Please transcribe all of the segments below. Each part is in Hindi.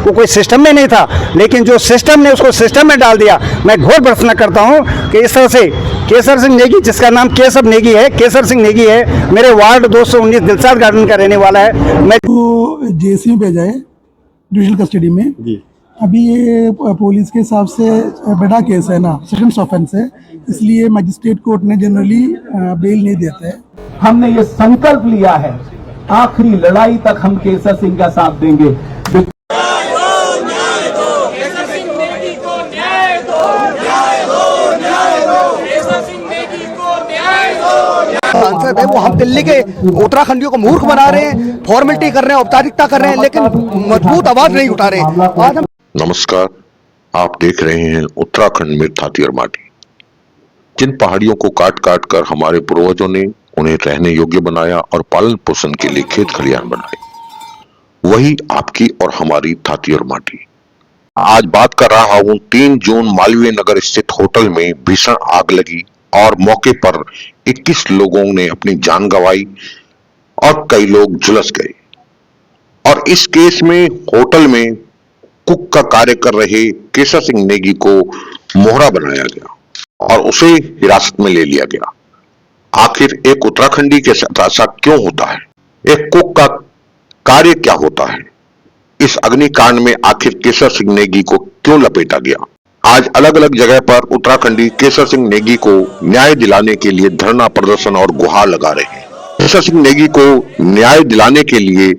वो कोई सिस्टम में नहीं था, लेकिन जो सिस्टम ने उसको सिस्टम में डाल दिया। मैं घोर भर्त्सना करता हूँ कि इस तरह से केसर सिंह नेगी, जिसका नाम केशव नेगी है, केसर सिंह नेगी है, मेरे वार्ड 219 दिलशाद गार्डन का रहने वाला है। मैं तो जेसी में भेजा है जुडिशल कस्टडी में जी। अभी ये पुलिस के हिसाब से बड़ा केस है ना, सेकंड ऑफेंस है, इसलिए मजिस्ट्रेट कोर्ट ने जनरली बेल नहीं देते हैं। हमने ये संकल्प लिया है आखिरी लड़ाई तक हम केसर सिंह का साथ देंगे। सांसद है वो हम दिल्ली के उत्तराखंडियों को मूर्ख बना रहे हैं, फॉर्मेलिटी कर रहे हैं, औपचारिकता कर रहे हैं, लेकिन मजबूत आवाज नहीं उठा रहे हैं। आज हम नमस्कार, आप देख रहे हैं उत्तराखंड में थाती और माटी। जिन पहाड़ियों को काट काट कर हमारे पूर्वजों ने उन्हें रहने योग्य बनाया और पालन पोषण के लिए खेत खलियान बनाए, वही आपकी और हमारी थाती और माटी। आज बात कर रहा हूं 3 जून मालवीय नगर स्थित होटल में भीषण आग लगी और मौके पर 21 लोगों ने अपनी जान गंवाई और कई लोग झुलस गए। और इस केस में होटल में कुक का कार्य कर रहे केसर सिंह नेगी को मोहरा बनाया गया और उसे हिरासत में ले लिया गया। आखिर एक उत्तराखंडी के साथ ऐसा क्यों होता है? एक कुक का कार्य क्या होता है? इस अग्निकांड में आखिर केसर सिंह नेगी को क्यों लपेटा गया? आज अलग अलग जगह पर उत्तराखंडी केसर सिंह नेगी को न्याय दिलाने के लिए धरना प्रदर्शन और गुहार लगा रहे हैं। केसर सिंह नेगी को न्याय दिलाने के लिए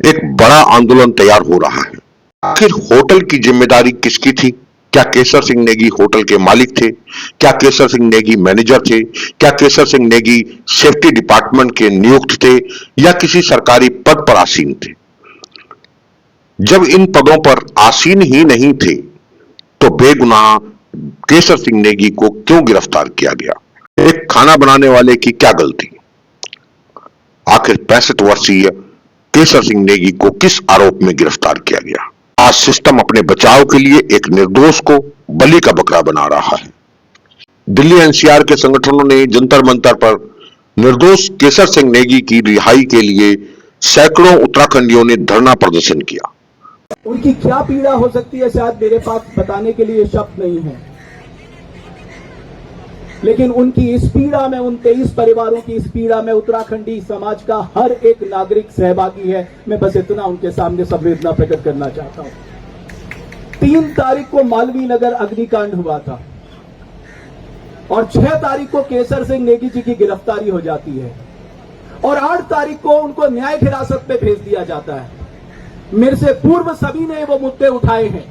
एक बड़ा आंदोलन तैयार हो रहा है। आखिर होटल की जिम्मेदारी किसकी थी? क्या केसर सिंह नेगी होटल के मालिक थे? क्या केसर सिंह नेगी मैनेजर थे? क्या केसर सिंह नेगी सेफ्टी डिपार्टमेंट के नियुक्त थे या किसी सरकारी पद पर आसीन थे? जब इन पदों पर आसीन ही नहीं थे तो बेगुनाह केसर सिंह नेगी को क्यों गिरफ्तार किया गया? एक खाना बनाने वाले की क्या गलती? आखिर 65 वर्षीय केसर सिंह नेगी को किस आरोप में गिरफ्तार किया गया? आज सिस्टम अपने बचाव के लिए एक निर्दोष को बलि का बकरा बना रहा है। दिल्ली एनसीआर के संगठनों ने जंतर मंतर पर निर्दोष केसर सिंह नेगी की रिहाई के लिए सैकड़ों उत्तराखंडियों ने धरना प्रदर्शन किया। उनकी क्या पीड़ा हो सकती है, शायद मेरे पास बताने के लिए शब्द नहीं है, लेकिन उनकी इस पीड़ा में, उन 23 परिवारों की इस पीड़ा में उत्तराखंडी समाज का हर एक नागरिक सहभागी है। मैं बस इतना उनके सामने संवेदना प्रकट करना चाहता हूं। 3 तारीख को मालवीय नगर अग्निकांड हुआ था और 6 तारीख को केसर सिंह नेगी जी की गिरफ्तारी हो जाती है और 8 तारीख को उनको न्यायिक हिरासत में भेज दिया जाता है। मेरे से पूर्व सभी ने वो मुद्दे उठाए हैं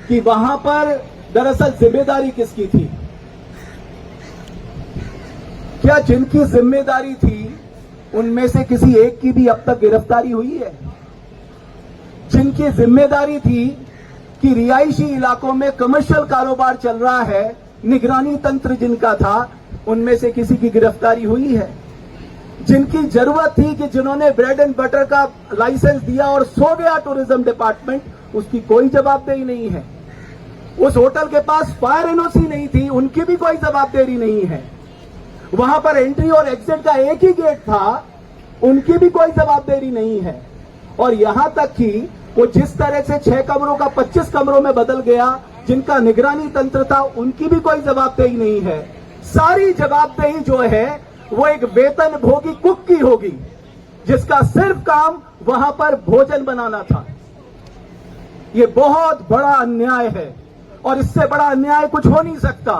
कि वहां पर दरअसल जिम्मेदारी किसकी थी। क्या जिनकी जिम्मेदारी थी उनमें से किसी एक की भी अब तक गिरफ्तारी हुई है? जिनकी जिम्मेदारी थी कि रिहायशी इलाकों में कमर्शियल कारोबार चल रहा है, निगरानी तंत्र जिनका था, उनमें से किसी की गिरफ्तारी हुई है? जिनकी जरूरत थी कि जिन्होंने ब्रेड एंड बटर का लाइसेंस दिया और सो गया टूरिज्म डिपार्टमेंट, उसकी कोई जवाबदेही नहीं है। उस होटल के पास फायर एनओसी नहीं थी, उनकी भी कोई जवाबदेही नहीं है। वहां पर एंट्री और एग्जिट का एक ही गेट था, उनकी भी कोई जवाबदेही नहीं है। और यहां तक कि वो जिस तरह से 6 कमरों का 25 कमरों में बदल गया, जिनका निगरानी तंत्र था, उनकी भी कोई जवाबदेही नहीं है। सारी जवाबदेही जो है वो एक वेतन भोगी कुक की होगी, जिसका सिर्फ काम वहां पर भोजन बनाना था। ये बहुत बड़ा अन्याय है और इससे बड़ा अन्याय कुछ हो नहीं सकता।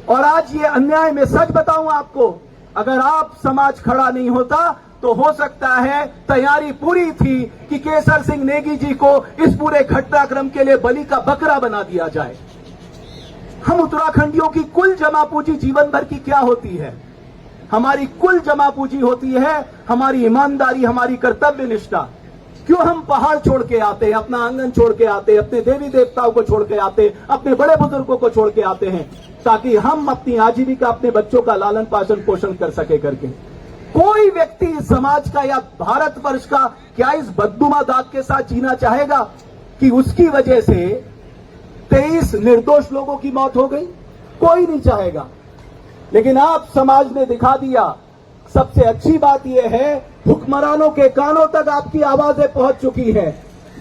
और आज ये अन्याय, मैं सच बताऊं आपको, अगर आप समाज खड़ा नहीं होता तो हो सकता है तैयारी पूरी थी कि केसर सिंह नेगी जी को इस पूरे घटनाक्रम के लिए बलि का बकरा बना दिया जाए। हम उत्तराखंडियों की कुल जमा पूंजी जीवन भर की क्या होती है? हमारी कुल जमा पूंजी होती है हमारी ईमानदारी, हमारी कर्तव्य निष्ठा। क्यों हम पहाड़ छोड़ के आते हैं, अपना आंगन छोड़ के आते हैं, अपने देवी देवताओं को छोड़ के आते हैं, अपने बड़े बुजुर्गों को छोड़ के आते हैं, ताकि हम अपनी आजीविका, अपने बच्चों का लालन पालन पोषण कर सके करके। कोई व्यक्ति इस समाज का या भारतवर्ष का क्या इस बददुमा दाग के साथ जीना चाहेगा कि उसकी वजह से 23 निर्दोष लोगों की मौत हो गई? कोई नहीं चाहेगा। लेकिन आप समाज ने दिखा दिया। सबसे अच्छी बात यह है, हुक्मरानों के कानों तक आपकी आवाजें पहुंच चुकी है।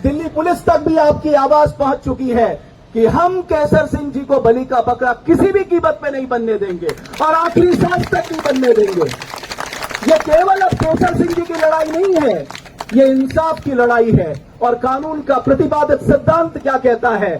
दिल्ली पुलिस तक भी आपकी आवाज पहुंच चुकी है कि हम केसर सिंह जी को बलि का बकरा किसी भी कीमत पे नहीं बनने देंगे और आखिरी सांस तक नहीं बनने देंगे। ये केवल अब केसर सिंह जी की लड़ाई नहीं है, ये इंसाफ की लड़ाई है। और कानून का प्रतिपादित सिद्धांत क्या कहता है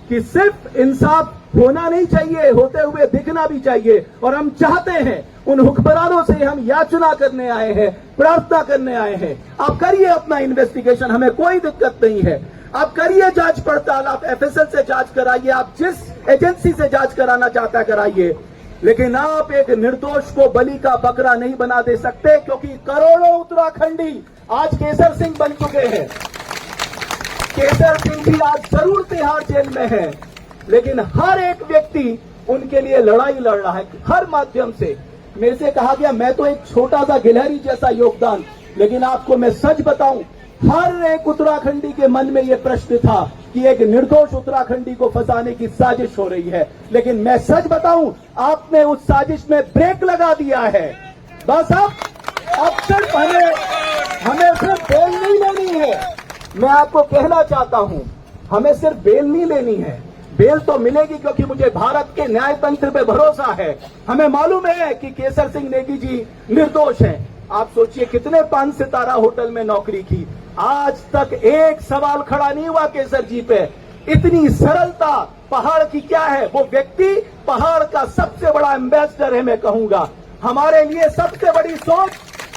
कि सिर्फ इंसाफ होना नहीं चाहिए, होते हुए दिखना भी चाहिए। और हम चाहते हैं, उन हुक्मरानों से हम याचना करने आए हैं, प्रार्थना करने आए हैं, आप करिए अपना इन्वेस्टिगेशन, हमें कोई दिक्कत नहीं है। आप करिए जांच पड़ताल, आप एफएसएल से जांच कराइए, आप जिस एजेंसी से जांच कराना चाहता कराइए, लेकिन आप एक निर्दोष को बलि का बकरा नहीं बना दे सकते, क्योंकि करोड़ों उत्तराखंडी आज केसर सिंह बन चुके हैं। केसर सिंह भी आज जरूर तिहाड़ जेल में है, लेकिन हर एक व्यक्ति उनके लिए लड़ाई लड़ रहा है हर माध्यम से। मेरे से कहा गया मैं तो एक छोटा सा गिलहरी जैसा योगदान, लेकिन आपको मैं सच बताऊं, हर एक उत्तराखंडी के मन में यह प्रश्न था कि एक निर्दोष उत्तराखंडी को फंसाने की साजिश हो रही है। लेकिन मैं सच बताऊं, आपने उस साजिश में ब्रेक लगा दिया है। बस अब सिर्फ हमें सिर्फ बेल नहीं लेनी है। मैं आपको कहना चाहता हूं, हमें सिर्फ बेल नहीं लेनी है, बेल तो मिलेगी क्योंकि मुझे भारत के न्यायतंत्र पे भरोसा है। हमें मालूम है कि केसर सिंह नेगी जी निर्दोष हैं। आप सोचिए कितने 5 सितारा होटल में नौकरी की, आज तक एक सवाल खड़ा नहीं हुआ केसर जी पे। इतनी सरलता पहाड़ की क्या है? वो व्यक्ति पहाड़ का सबसे बड़ा एम्बेसडर है, मैं कहूंगा। हमारे लिए सबसे बड़ी सोच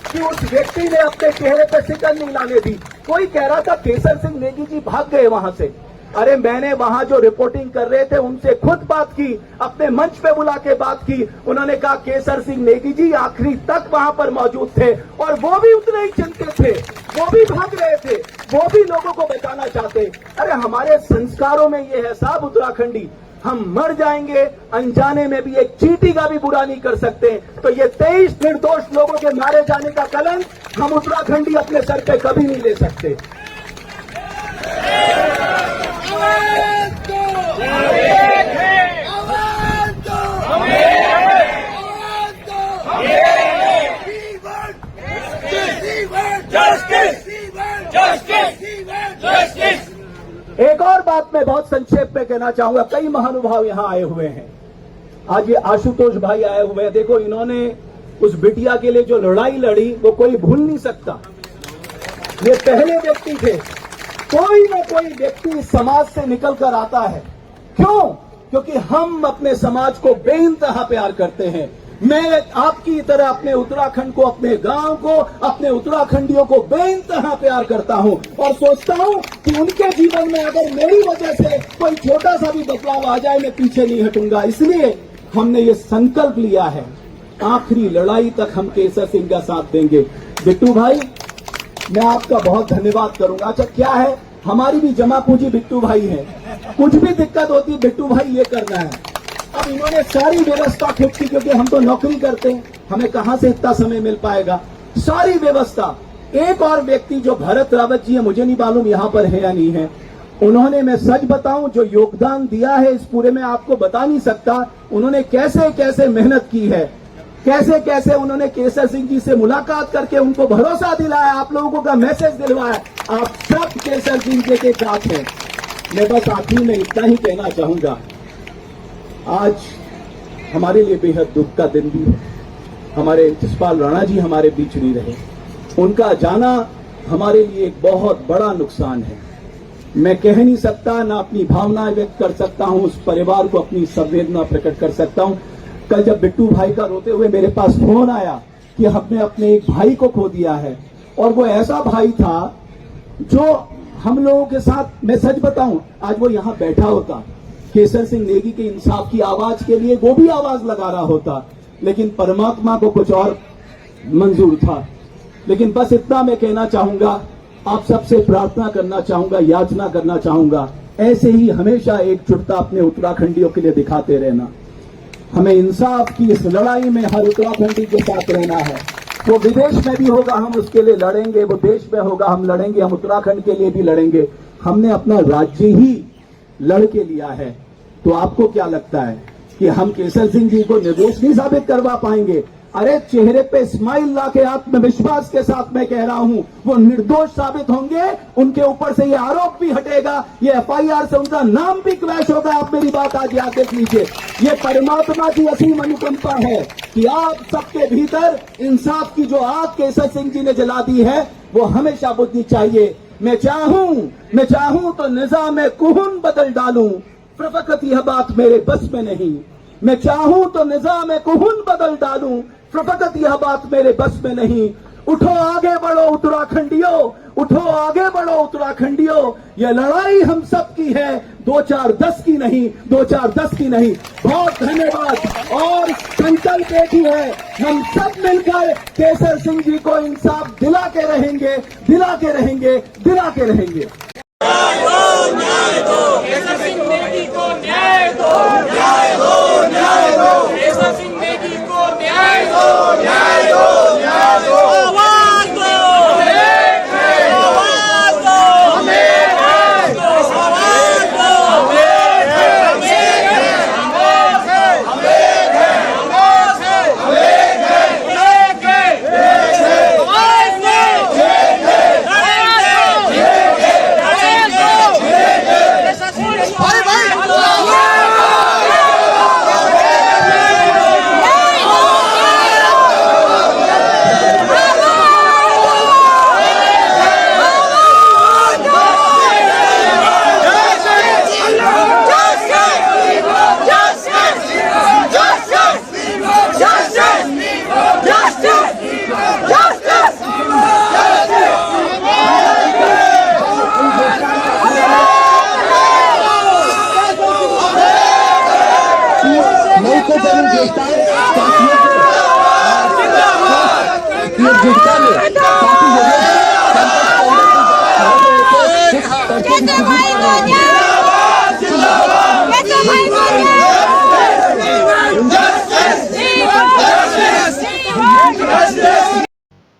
कि उस व्यक्ति ने अपने चेहरे पर शिकन नहीं लाने दी। कोई कह रहा था केसर सिंह नेगी जी भाग गए वहां से। अरे मैंने वहां जो रिपोर्टिंग कर रहे थे उनसे खुद बात की, अपने मंच पे बुला के बात की। उन्होंने कहा केसर सिंह नेगी जी आखिरी तक वहां पर मौजूद थे और वो भी उतने ही चिंतित थे, वो भी भाग रहे थे, वो भी लोगों को बचाना चाहते। अरे हमारे संस्कारों में ये है साहब उत्तराखंडी, हम मर जाएंगे अनजाने में भी, एक चींटी का भी बुरा नहीं कर सकते। तो ये 23 निर्दोष लोगों के मारे जाने का कलंक हम उत्तराखंडी अपने सर पे कभी नहीं ले सकते। एक और बात मैं बहुत संक्षेप में कहना चाहूंगा, कई महानुभाव यहां आए हुए हैं। आज ये आशुतोष भाई आए हुए हैं, देखो इन्होंने उस बिटिया के लिए जो लड़ाई लड़ी वो कोई भूल नहीं सकता। ये पहले व्यक्ति थे, कोई ना कोई व्यक्ति समाज से निकल कर आता है। क्यों? क्योंकि हम अपने समाज को बेइंतहा प्यार करते हैं। मैं आपकी तरह अपने उत्तराखंड को, अपने गांव को, अपने उत्तराखंडियों को बेइंतहा प्यार करता हूं और सोचता हूं कि उनके जीवन में अगर मेरी वजह से कोई छोटा सा भी बदलाव आ जाए, मैं पीछे नहीं हटूंगा। इसलिए हमने ये संकल्प लिया है, आखिरी लड़ाई तक हम केसर सिंह का साथ देंगे। बिट्टू भाई, मैं आपका बहुत धन्यवाद करूंगा। अच्छा क्या है, हमारी भी जमा पूंजी बिट्टू भाई है, कुछ भी दिक्कत होती है बिट्टू भाई ये करना है। अब इन्होंने सारी व्यवस्था खुद की, क्योंकि हम तो नौकरी करते हैं, हमें कहां से इतना समय मिल पाएगा, सारी व्यवस्था। एक और व्यक्ति जो भरत रावत जी है, मुझे नहीं मालूम यहां पर है या नहीं है, उन्होंने, मैं सच बताऊं, जो योगदान दिया है इस पूरे में आपको बता नहीं सकता। उन्होंने कैसे कैसे मेहनत की है, कैसे कैसे उन्होंने केसर सिंह जी से मुलाकात करके उनको भरोसा दिलाया, आप लोगों का मैसेज दिलवाया। आप सब केसर सिंह जी के साथ हैं। मैं बस आखिरी में इतना ही कहना चाहूंगा, आज हमारे लिए बेहद दुख का दिन भी है। हमारे जसपाल राणा जी हमारे बीच नहीं रहे, उनका जाना हमारे लिए एक बहुत बड़ा नुकसान है। मैं कह नहीं सकता, ना अपनी भावनाएं व्यक्त कर सकता हूं, उस परिवार को अपनी संवेदना प्रकट कर सकता हूं। कल जब बिट्टू भाई का रोते हुए मेरे पास फोन आया कि हमने अपने एक भाई को खो दिया है, और वो ऐसा भाई था जो हम लोगों के साथ, मैं सच बताऊं, आज वो यहां बैठा होता, केसर सिंह नेगी के इंसाफ की आवाज के लिए वो भी आवाज लगा रहा होता, लेकिन परमात्मा को कुछ और मंजूर था। लेकिन बस इतना मैं कहना चाहूंगा, आप सबसे प्रार्थना करना चाहूंगा, याचना करना चाहूंगा, ऐसे ही हमेशा एकजुटता अपने उत्तराखंडियों के लिए दिखाते रहना। हमें इंसाफ की इस लड़ाई में हर उत्तराखंडी के साथ रहना है। वो विदेश में भी होगा हम उसके लिए लड़ेंगे, वो देश में होगा हम लड़ेंगे, हम उत्तराखंड के लिए भी लड़ेंगे। हमने अपना राज्य ही लड़ के लिया है, तो आपको क्या लगता है कि हम केसर सिंह जी को निर्दोष नहीं साबित करवा पाएंगे? अरे चेहरे पे स्माइल लाके आत्मविश्वास के साथ मैं कह रहा हूं, वो निर्दोष साबित होंगे, उनके ऊपर से ये आरोप भी हटेगा, ये एफआईआर से उनका नाम भी क्रैश होगा। आप मेरी बात आज याद देख लीजिए। ये परमात्मा की असीम अनुकंपा है कि आप सबके भीतर इंसाफ की जो आग केसर सिंह जी ने जला दी है वो हमेशा बुझनी चाहिए। मैं चाहूं तो निजाम कुहन बदल डालूं, फकत यह बात मेरे बस में नहीं। मैं चाहूं तो निजाम कुहन बदल डालूं, फकत यह बात मेरे बस में नहीं। उठो आगे बढ़ो उत्तराखंडियों, उठो आगे बढ़ो उत्तराखंडियों, यह लड़ाई हम सब की है, 2-4-10 की नहीं, 2-4-10 की नहीं। बहुत धन्यवाद। और संकल्प एक ही है, हम सब मिलकर केसर सिंह जी को इंसाफ दिला के रहेंगे, दिला के रहेंगे, दिला के रहेंगे। केसर सिंह नेगी को न्याय दो, न्याय दो, न्याय दो। केसर सिंह नेगी को न्याय दो, न्याय दो, न्याय दो। आवाज दो, आवाज दो, आवाज दो, आवाज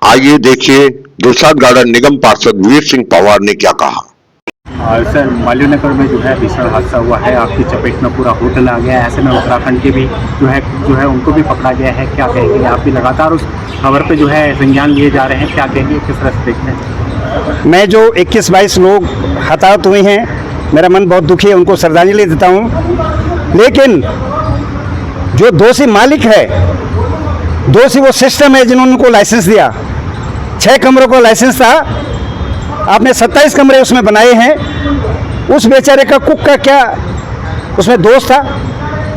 आइए देखिए दिलशाद गार्डन निगम पार्षद वीर सिंह पवार ने क्या कहा। सर, माल्यनगर में जो है भीषण हादसा हुआ है, आपकी चपेट में पूरा होटल आ गया है। ऐसे में उत्तराखंड के भी जो है उनको भी पकड़ा गया है। क्या कहेंगे आप भी लगातार उस खबर पे जो है संज्ञान लिए जा रहे हैं, क्या कहेंगे, किस तरह से देखते हैं? मैं जो 21-22 लोग हताहत हुए हैं, मेरा मन बहुत दुखी है, उनको श्रद्धांजलि देता हूँ। लेकिन जो दोषी मालिक है, दोषी वो सिस्टम है जिन्होंने उनको लाइसेंस दिया। 6 कमरों का लाइसेंस था, आपने 27 कमरे उसमें बनाए हैं। उस बेचारे का कुक का क्या उसमें दोष था?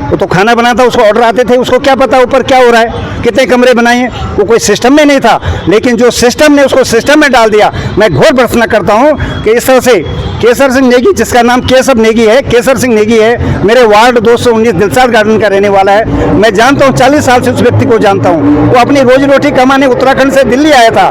वो तो खाना बनाता, उसको ऑर्डर आते थे, उसको क्या पता ऊपर क्या हो रहा है, कितने कमरे बनाए हैं। वो कोई सिस्टम में नहीं था, लेकिन जो सिस्टम ने उसको सिस्टम में डाल दिया। मैं घोर भर्त्सना करता हूँ कि इस तरह से केसर सिंह नेगी, जिसका नाम केशव नेगी है, केसर सिंह नेगी है, मेरे वार्ड 219 दिलशाद गार्डन का रहने वाला है। मैं जानता हूँ, 40 साल से उस व्यक्ति को जानता हूँ। वो अपनी रोजी रोटी कमाने उत्तराखंड से दिल्ली आया था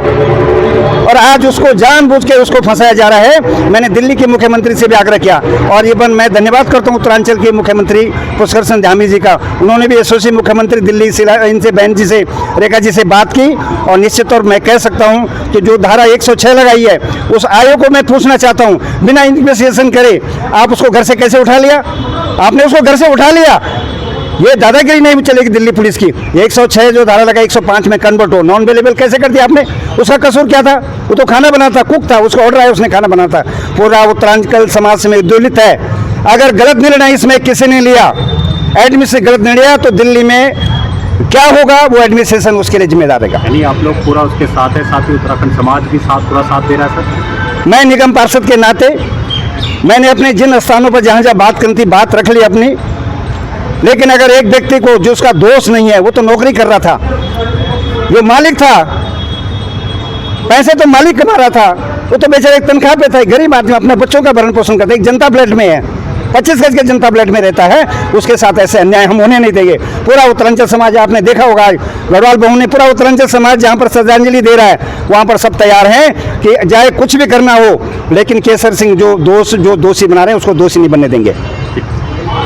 और आज उसको जानबूझ के उसको फंसाया जा रहा है। मैंने दिल्ली के मुख्यमंत्री से भी आग्रह किया और ये मैं धन्यवाद करता हूँ उत्तरांचल के मुख्यमंत्री पुष्कर सिंह धामी जी का। उन्होंने भी एसओसी मुख्यमंत्री दिल्ली से इनसे बहन जी से, रेखा जी से बात की और निश्चित तौर मैं कह सकता हूँ कि जो धारा 106 लगाई है, उस आयोग को मैं पूछना चाहता हूँ, बिना इन्वेस्टिगेशन करे आप उसको घर से कैसे उठा लिया? आपने उसको घर से उठा लिया। ये दादागिरी नहीं चलेगी दिल्ली पुलिस की। 106 जो धारा लगा 105 में कन्वर्ट हो, नॉन अवेलेबल कैसे कर दिया आपने? उसका कसूर क्या था? वो तो खाना बनाता, कुक था, उसका ऑर्डर आया, उसने खाना बनाता। पूरा उत्तरांचल समाज में उद्वेलित है। अगर गलत निर्णय इसमें किसी ने लिया, एडमिनिस्ट्रेशन गलत निर्णय लिया, तो दिल्ली में क्या होगा वो एडमिनिस्ट्रेशन उसके लिए जिम्मेदार रहेगा। यानी आप लोग पूरा उसके साथ है, साथ ही उत्तराखंड समाज भी पूरा साथ दे रहा है सर। मैं निगम पार्षद के नाते मैंने अपने जिन स्थानों पर जहाँ जहाँ बात करनी थी बात रख ली अपनी। लेकिन अगर एक व्यक्ति को जो उसका दोष नहीं है, वो तो नौकरी कर रहा था, जो मालिक था, पैसे तो मालिक कमा रहा था, वो तो बेचारा एक तनख्वाह पे था, गरीब आदमी अपने बच्चों का भरण पोषण करता है, एक जनता फ्लैट में है, 25 गज के जनता फ्लैट में रहता है। उसके साथ ऐसे अन्याय हम होने नहीं देंगे। पूरा उत्तरांचल समाज, आपने देखा होगा गढ़वाल बहू ने, पूरा उत्तरांचल समाज जहाँ पर श्रद्धांजलि दे रहा है, वहाँ पर सब तैयार हैं कि चाहे कुछ भी करना हो, लेकिन केसर सिंह जो दोषी बना रहे हैं उसको दोषी नहीं बनने देंगे।